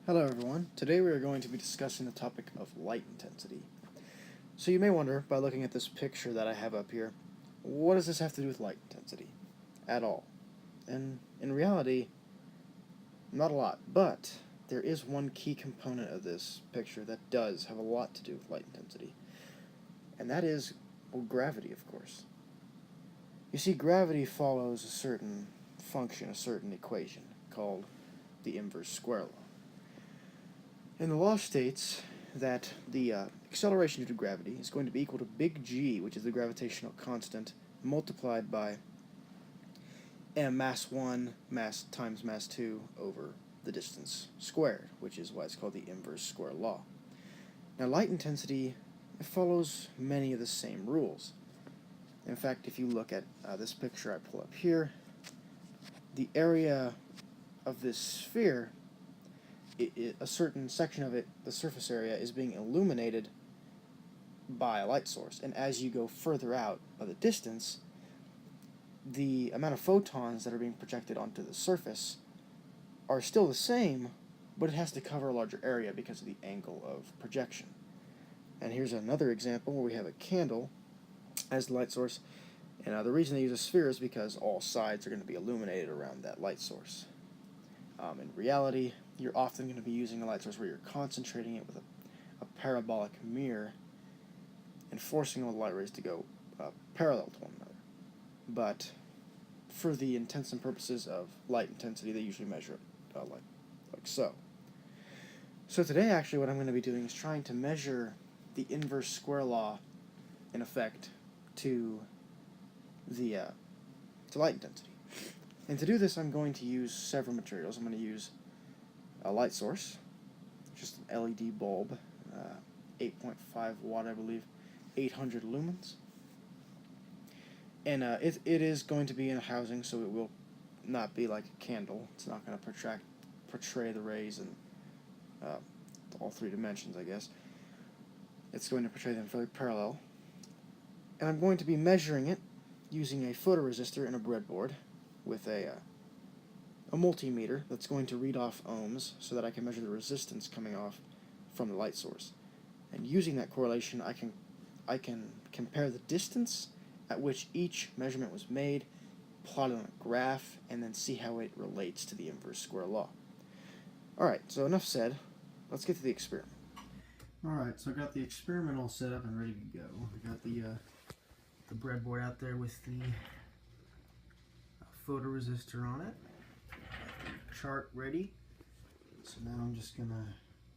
Hello everyone. Today we are going to be discussing the topic of light intensity. So you may wonder, by looking at this picture that I have up here, what does this have to do with light intensity? At all. And in reality, not a lot. But there is one key component of this picture that does have a lot to do with light intensity. And that is, well, gravity, of course. You see, gravity follows a certain function, a certain equation, called the inverse square law. And the law states that the acceleration due to gravity is going to be equal to big G, which is the gravitational constant, multiplied by m mass 1 times mass 2 over the distance squared, which is why it's called the inverse square law. Now, light intensity follows many of the same rules. In fact, if you look at this picture I pull up here, the area of this sphere, a certain section of it, the surface area, is being illuminated by a light source. And as you go further out by the distance, the amount of photons that are being projected onto the surface are still the same, but it has to cover a larger area because of the angle of projection. And here's another example where we have a candle as the light source. And the reason they use a sphere is because all sides are going to be illuminated around that light source. In reality, you're often going to be using a light source where you're concentrating it with a parabolic mirror and forcing all the light rays to go parallel to one another. But for the intents and purposes of light intensity, they usually measure it like so. So today, actually, what I'm going to be doing is trying to measure the inverse square law in effect to the to light intensity. And to do this, I'm going to use several materials. I'm going to use a light source, just an LED bulb, 8.5 watt, I believe, 800 lumens. And it is going to be in a housing, so it will not be like a candle. It's not going to portray the rays in all three dimensions, I guess. It's going to portray them fairly parallel. And I'm going to be measuring it using a photoresistor and a breadboard with a multimeter that's going to read off ohms so that I can measure the resistance coming off from the light source. And using that correlation, I can compare the distance at which each measurement was made, plot it on a graph, and then see how it relates to the inverse square law. Alright, so enough said. Let's get to the experiment. Alright, so I got the experiment all set up and ready to go. I got the breadboard out there with the photoresistor on it. Chart ready. So now I'm just going to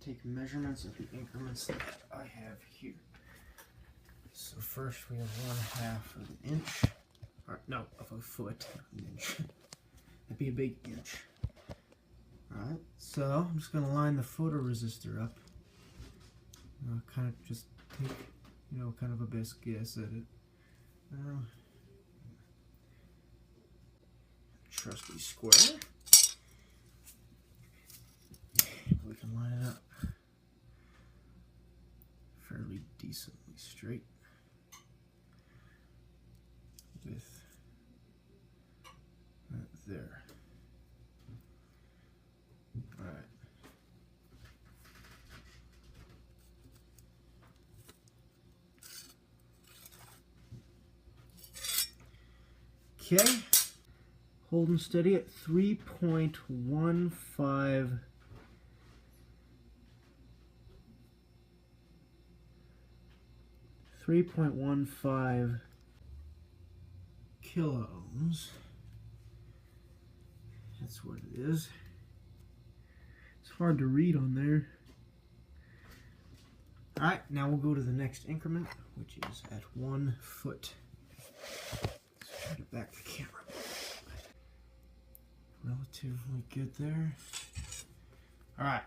take measurements of the increments that I have here. So first we have 1/2 of an inch. Or, no, of a foot. An inch. That'd be a big inch. Alright, so I'm just going to line the photoresistor up. Kind of just take, kind of a best guess at it. Trusty square. We can line it up fairly decently straight with that there. Alright. Okay, holding steady at 3.15 kilo ohms. That's what it is. It's hard to read on there. Alright, now we'll go to the next increment, which is at 1 foot. Try to back the camera. Relatively good there. Alright.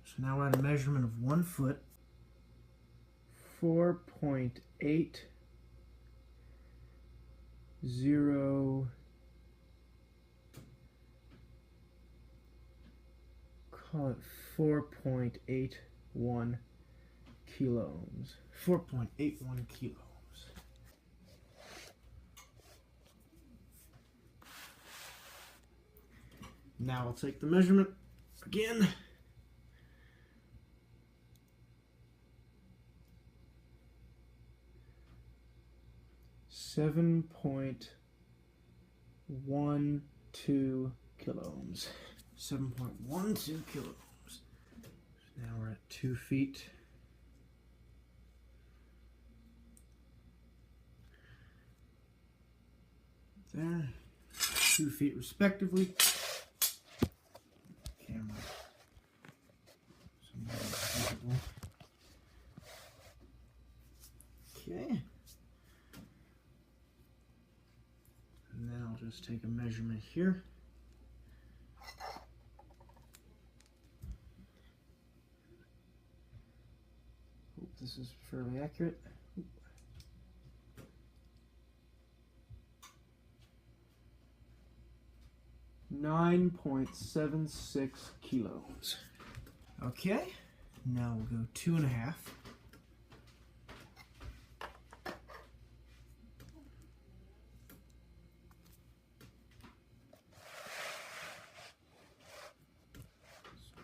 So now we're at a measurement of 1 foot. 4.80, call it 4.81 kilo ohms. 4.81 kilo ohms. Now I'll take the measurement again. .12 kiloohms. 7.12 kiloohms. Now we're at 2 feet. There. 2 feet respectively. Camera. Okay. And then I'll just take a measurement here. Hope this is fairly accurate. 9.76 kiloohms. Okay, now we'll go 2.5.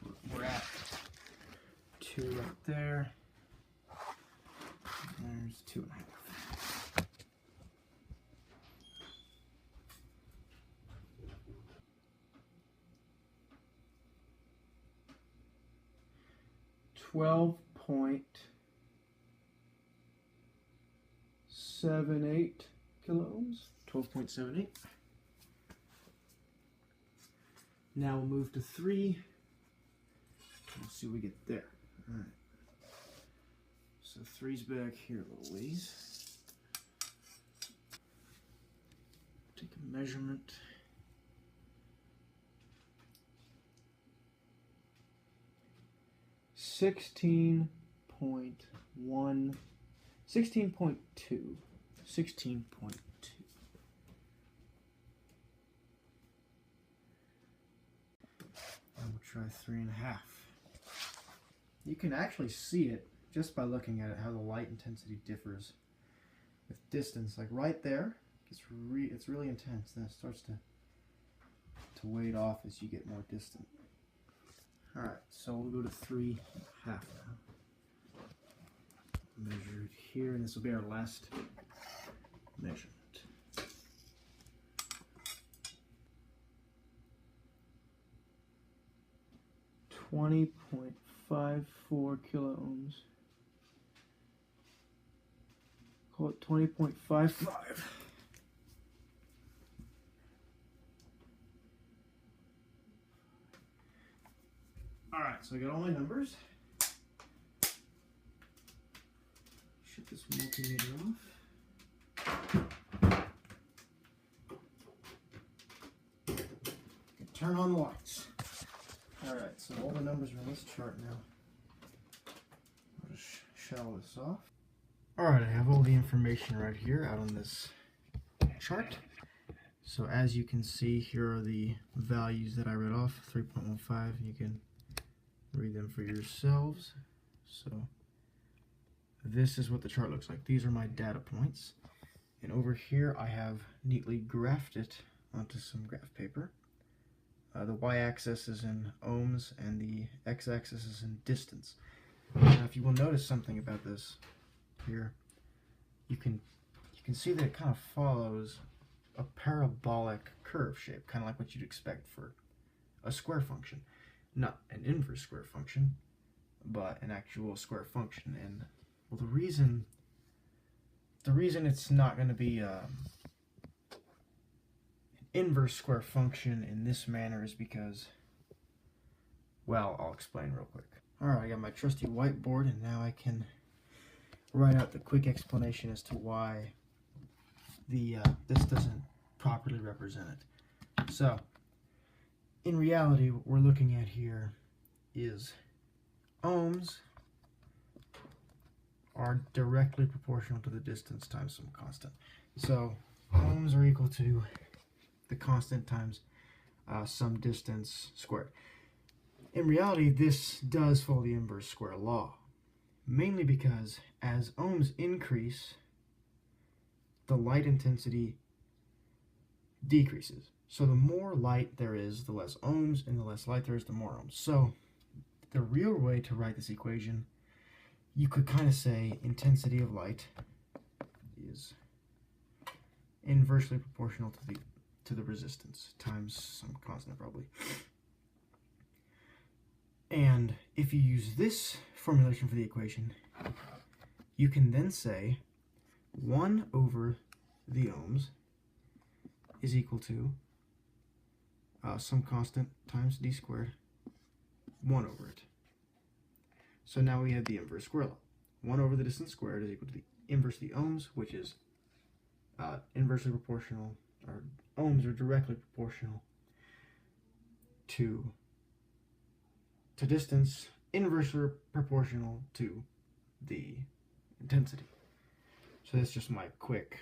So we're at 2 right there. There's 2.5. .78 kiloohms. 12.78. Now we'll move to 3. Let's see what we get there. All right. So 3's back here a little ways. Take a measurement. Sixteen point two. And we'll try 3.5. You can actually see it just by looking at it, how the light intensity differs with distance. Like right there, it's really intense. Then it starts to wade off as you get more distant. All right, so we'll go to 3.5 now. Measure it here, and this will be our last measurement. 20.54 kiloohms. Call it 20.55. Alright, so I got all my numbers. Shut this multimeter off. Turn on the lights. Alright, so all the numbers are on this chart now. I'll just shut all this off. Alright, I have all the information right here out on this chart. So as you can see, here are the values that I read off, 3.15. You can read them for yourselves. So this is what the chart looks like. These are my data points. And over here I have neatly graphed it onto some graph paper. The y-axis is in ohms and the x-axis is in distance. Now if you will notice something about this here, you can see that it kind of follows a parabolic curve shape, kind of like what you'd expect for a square function. Not an inverse square function, but an actual square function. And well, the reason it's not going to be an inverse square function in this manner is because, well, I'll explain real quick. Alright, I got my trusty whiteboard, and now I can write out the quick explanation as to why this doesn't properly represent it. So, in reality, what we're looking at here is ohms are directly proportional to the distance times some constant. So, ohms are equal to the constant times some distance squared. In reality, this does follow the inverse square law, mainly because as ohms increase, the light intensity decreases. So the more light there is, the less ohms, and the less light there is, the more ohms. So the real way to write this equation, you could kind of say intensity of light is inversely proportional to the resistance times some constant probably. And if you use this formulation for the equation, you can then say 1 over the ohms is equal to some constant times d squared, 1 over it. So now we have the inverse square law. 1 over the distance squared is equal to the inverse of the ohms, which is inversely proportional, or ohms are directly proportional to distance, inversely proportional to the intensity. So that's just my quick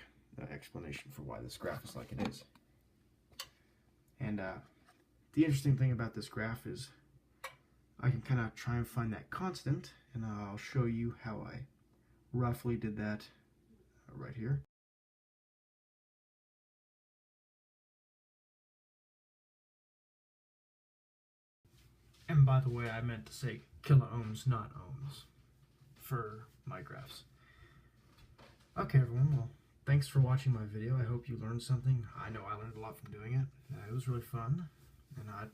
explanation for why this graph is like it is. And the interesting thing about this graph is I can kind of try and find that constant, and I'll show you how I roughly did that right here. And by the way, I meant to say kiloohms, not ohms, for my graphs. Okay, everyone, well, thanks for watching my video. I hope you learned something. I know I learned a lot from doing it. It was really fun. And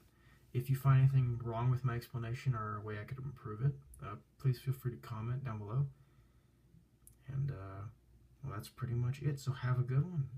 if you find anything wrong with my explanation or a way I could improve it, please feel free to comment down below. And, well, that's pretty much it. So have a good one.